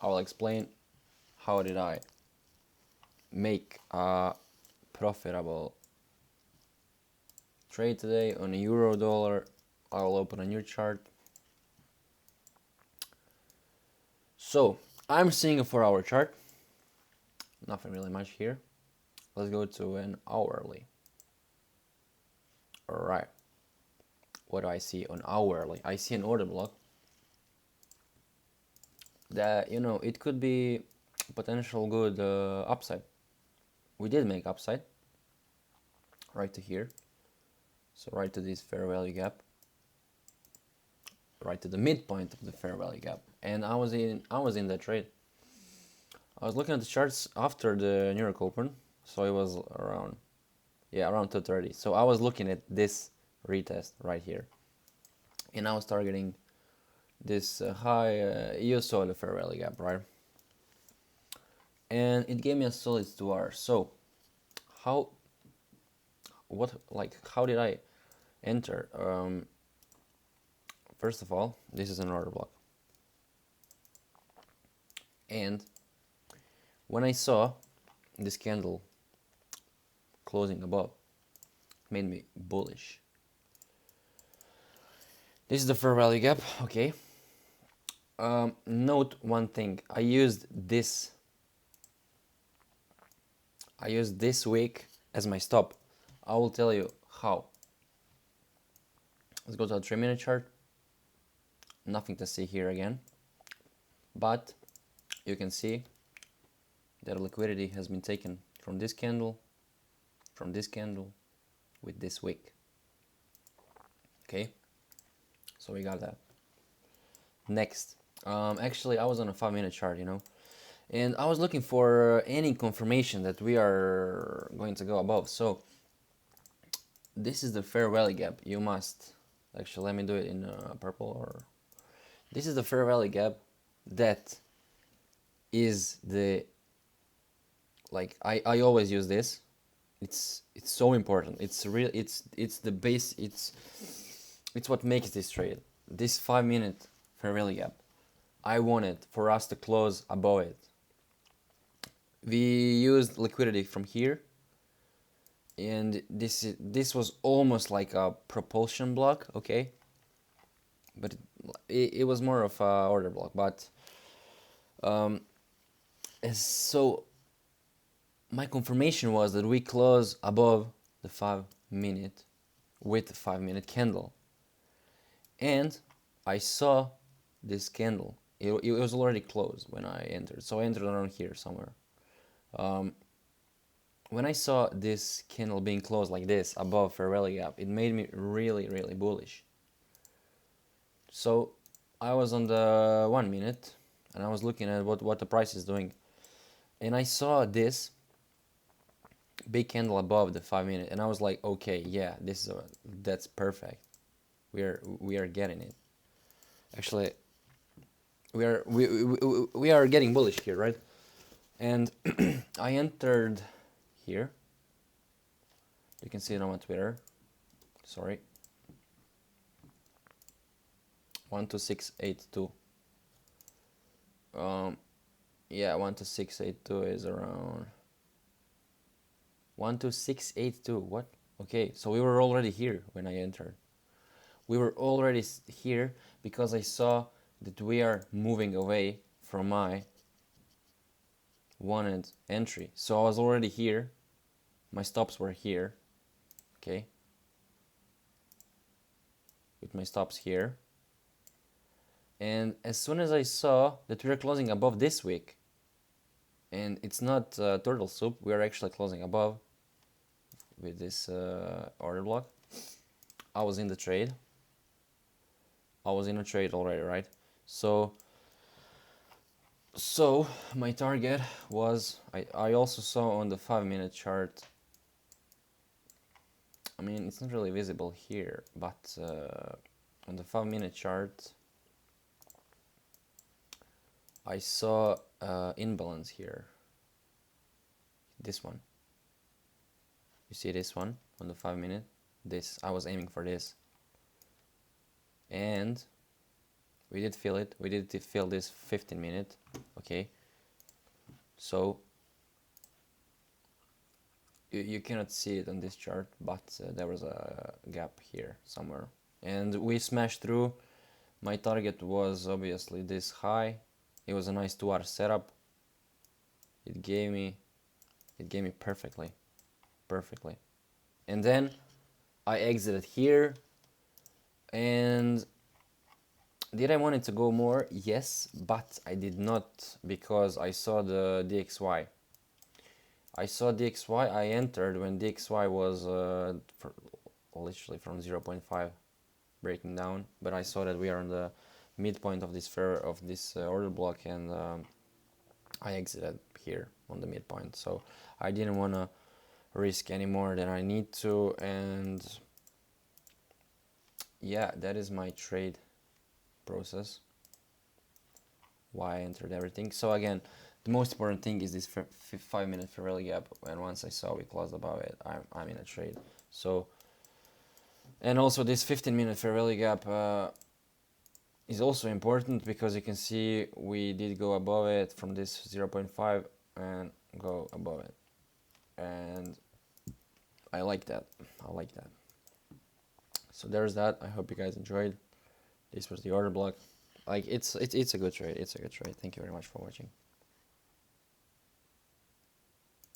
I will explain how did I make a profitable trade today on a euro dollar. I will open a new chart. So I'm seeing a 4-hour chart. Nothing really much here. Let's go to an hourly. Alright. What do I see on hourly? I see an order block that, you know, it could be potential good upside. We did make upside right to here. So right to this fair value gap. Right to the midpoint of the fair value gap. And I was in that trade. I was looking at the charts after the New York Open, so it was around 2:30. So I was looking at this retest right here, and I was targeting this high. You saw the fair value gap, right? And it gave me a solid 2 hours. So how did I enter? First of all, this is an order block, and when I saw this candle closing above, it made me bullish. This is the fair value gap, okay. Note one thing. I used this week as my stop. I will tell you how. Let's go to a 3-minute chart. Nothing to see here again, but you can see that liquidity has been taken from this candle, with this wick. Okay, so we got that. Next, actually I was on a 5-minute chart, you know, and I was looking for any confirmation that we are going to go above. So this is the fair value gap. You must actually, let me do it in purple. Or this is the fair value gap. That is the, like, I always use this. It's so important. It's real. It's the base. It's what makes this trade. This 5-minute fair value gap. I wanted for us to close above it. We used liquidity from here, and this was almost like a propulsion block, okay. But it was more of a order block. But so my confirmation was that we close above the 5-minute with the 5-minute candle, and I saw this candle. It was already closed when I entered, so I entered around here somewhere. When I saw this candle being closed like this above fair value gap, it made me really, really bullish. So I was on the 1 minute and I was looking at what the price is doing, and I saw this big candle above the 5-minute, and I was like, okay, yeah, that's perfect. We are getting it. Actually, we are getting bullish here, right? And I entered here. You can see it on my Twitter. Sorry. 12682. Yeah, 12682 is around 12682. What? Okay, so we were already here when I entered. We were already here because I saw that we are moving away from my wanted entry. So I was already here. My stops were here. Okay. With my stops here. And as soon as I saw that we are closing above this wick, and it's not turtle soup, we are actually closing above with this order block, I was in the trade. I was in a trade already, right? So my target was, I also saw on the 5-minute chart, I mean, it's not really visible here, but on the 5-minute chart, I saw imbalance here. This one. You see this one on the 5-minute? This, I was aiming for this. And we did feel it. We did feel this 15-minute. Okay, so you cannot see it on this chart, but there was a gap here somewhere, and we smashed through. My target was obviously this high. It was a nice 2-hour setup. It gave me perfectly, and then I exited here. And did I want it to go more? Yes, but I did not, because I saw the DXY. I entered when DXY was literally from 0.5 breaking down, but I saw that we are on the midpoint of this order block, and I exited here on the midpoint. So I didn't want to risk any more than I need to, and yeah, that is my trade process, why I entered everything. So again, the most important thing is this 5-minute fair value gap, and once I saw we closed above it, I'm in a trade. So, and also this 15-minute fair value gap is also important, because you can see we did go above it from this 0.5 and go above it, and I like that. So there's that. I hope you guys enjoyed. This was the order block. Like, it's a good trade. Thank you very much for watching.